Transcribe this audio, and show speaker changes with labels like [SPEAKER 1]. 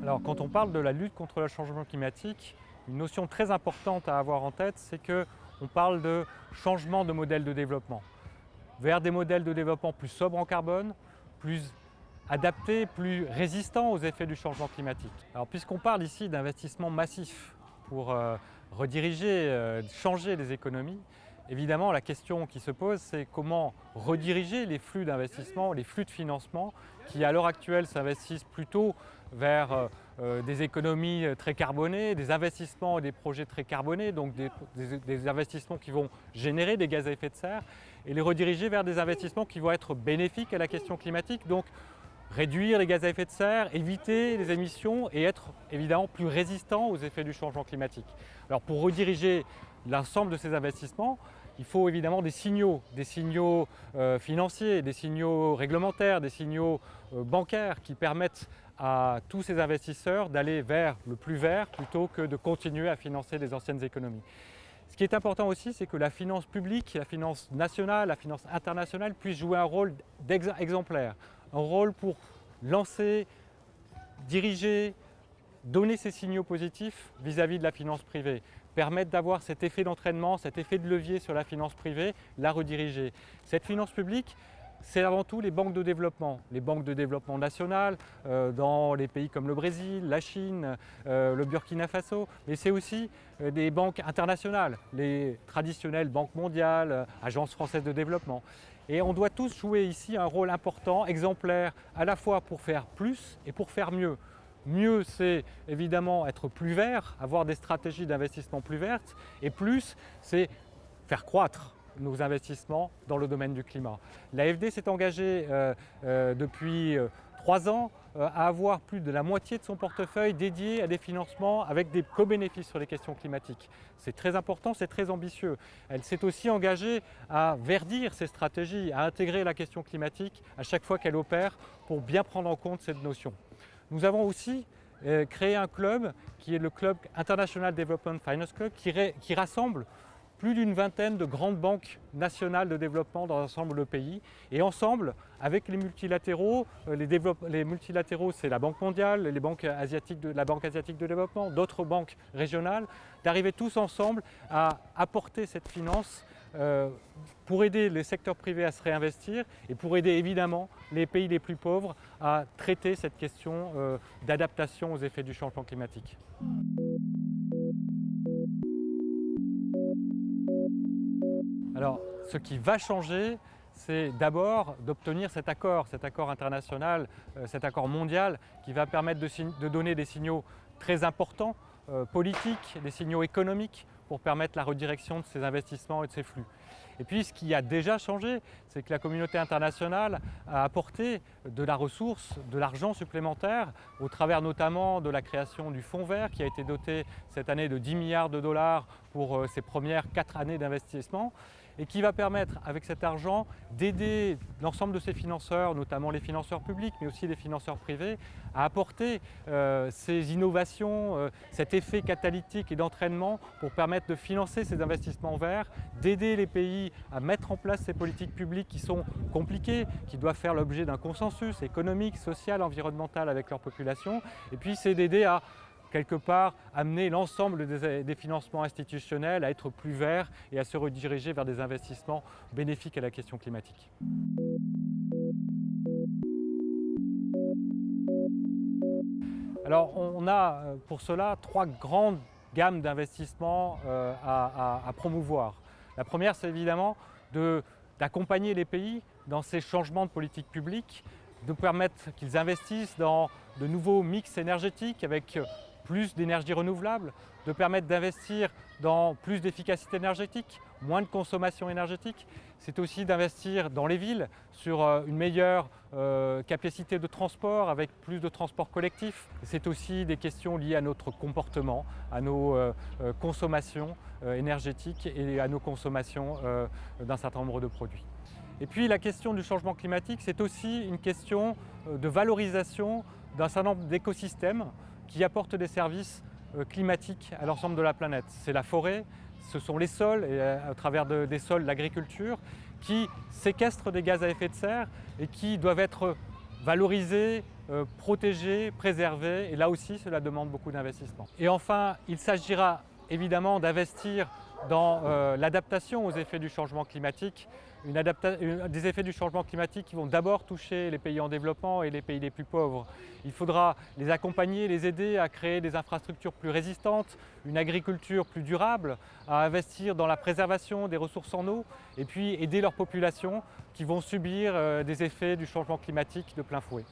[SPEAKER 1] Alors, quand on parle de la lutte contre le changement climatique, une notion très importante à avoir en tête, c'est qu'on parle de changement de modèle de développement, vers des modèles de développement plus sobres en carbone, plus adaptés, plus résistants aux effets du changement climatique. Alors, puisqu'on parle ici d'investissements massifs pour rediriger, changer les économies, évidemment, la question qui se pose, c'est comment rediriger les flux d'investissement, les flux de financement qui, à l'heure actuelle, s'investissent plutôt vers des économies très carbonées, des investissements et des projets très carbonés, donc des investissements qui vont générer des gaz à effet de serre, et les rediriger vers des investissements qui vont être bénéfiques à la question climatique, donc réduire les gaz à effet de serre, éviter les émissions et être évidemment plus résistant aux effets du changement climatique. Alors pour rediriger l'ensemble de ces investissements, il faut évidemment des signaux financiers, des signaux réglementaires, des signaux bancaires qui permettent à tous ces investisseurs d'aller vers le plus vert plutôt que de continuer à financer les anciennes économies. Ce qui est important aussi, c'est que la finance publique, la finance nationale, la finance internationale puisse jouer un rôle exemplaire, un rôle pour lancer, diriger, donner ces signaux positifs vis-à-vis de la finance privée, permettre d'avoir cet effet d'entraînement, cet effet de levier sur la finance privée, la rediriger. Cette finance publique, c'est avant tout les banques de développement nationales dans les pays comme le Brésil, la Chine, le Burkina Faso, mais c'est aussi des banques internationales, les traditionnelles banques mondiales, agences françaises de développement. Et on doit tous jouer ici un rôle important, exemplaire, à la fois pour faire plus et pour faire mieux. Mieux, c'est évidemment être plus vert, avoir des stratégies d'investissement plus vertes, et plus, c'est faire croître nos investissements dans le domaine du climat. L'AFD s'est engagée depuis 3 ans à avoir plus de la moitié de son portefeuille dédié à des financements avec des co-bénéfices sur les questions climatiques. C'est très important, c'est très ambitieux. Elle s'est aussi engagée à verdir ses stratégies, à intégrer la question climatique à chaque fois qu'elle opère pour bien prendre en compte cette notion. Nous avons aussi créé un club qui est le Club International Development Finance Club qui rassemble plus d'une vingtaine de grandes banques nationales de développement dans l'ensemble du pays. Et ensemble, avec les multilatéraux, les multilatéraux c'est la Banque mondiale, la Banque asiatique de développement, d'autres banques régionales, d'arriver tous ensemble à apporter cette finance pour aider les secteurs privés à se réinvestir et pour aider évidemment les pays les plus pauvres à traiter cette question d'adaptation aux effets du changement climatique. Alors, ce qui va changer, c'est d'abord d'obtenir cet accord international, cet accord mondial qui va permettre de donner des signaux très importants, politiques, des signaux économiques pour permettre la redirection de ces investissements et de ces flux. Et puis ce qui a déjà changé, c'est que la communauté internationale a apporté de la ressource, de l'argent supplémentaire, au travers notamment de la création du Fonds vert qui a été doté cette année de 10 milliards de dollars pour ses premières 4 années d'investissement et qui va permettre avec cet argent d'aider l'ensemble de ces financeurs, notamment les financeurs publics mais aussi les financeurs privés, à apporter ces innovations, cet effet catalytique et d'entraînement pour permettre de financer ces investissements verts, d'aider les pays à mettre en place ces politiques publiques qui sont compliquées, qui doivent faire l'objet d'un consensus économique, social, environnemental avec leur population. Et puis c'est d'aider à quelque part amener l'ensemble des financements institutionnels à être plus verts et à se rediriger vers des investissements bénéfiques à la question climatique. Alors on a pour cela 3 grandes gammes d'investissements à promouvoir. La première, c'est évidemment d'accompagner les pays dans ces changements de politique publique, de permettre qu'ils investissent dans de nouveaux mix énergétiques avec plus d'énergie renouvelable, de permettre d'investir dans plus d'efficacité énergétique, moins de consommation énergétique. C'est aussi d'investir dans les villes sur une meilleure capacité de transport avec plus de transport collectif. C'est aussi des questions liées à notre comportement, à nos consommations énergétiques et à nos consommations d'un certain nombre de produits. Et puis la question du changement climatique, c'est aussi une question de valorisation d'un certain nombre d'écosystèmes qui apportent des services climatiques à l'ensemble de la planète. C'est la forêt, ce sont les sols, et à travers des sols, l'agriculture, qui séquestrent des gaz à effet de serre et qui doivent être valoriser, protéger, préserver, et là aussi cela demande beaucoup d'investissement. Et enfin, il s'agira évidemment d'investir dans l'adaptation aux effets du changement climatique, des effets du changement climatique qui vont d'abord toucher les pays en développement et les pays les plus pauvres. Il faudra les accompagner, les aider à créer des infrastructures plus résistantes, une agriculture plus durable, à investir dans la préservation des ressources en eau et puis aider leurs populations qui vont subir des effets du changement climatique de plein fouet.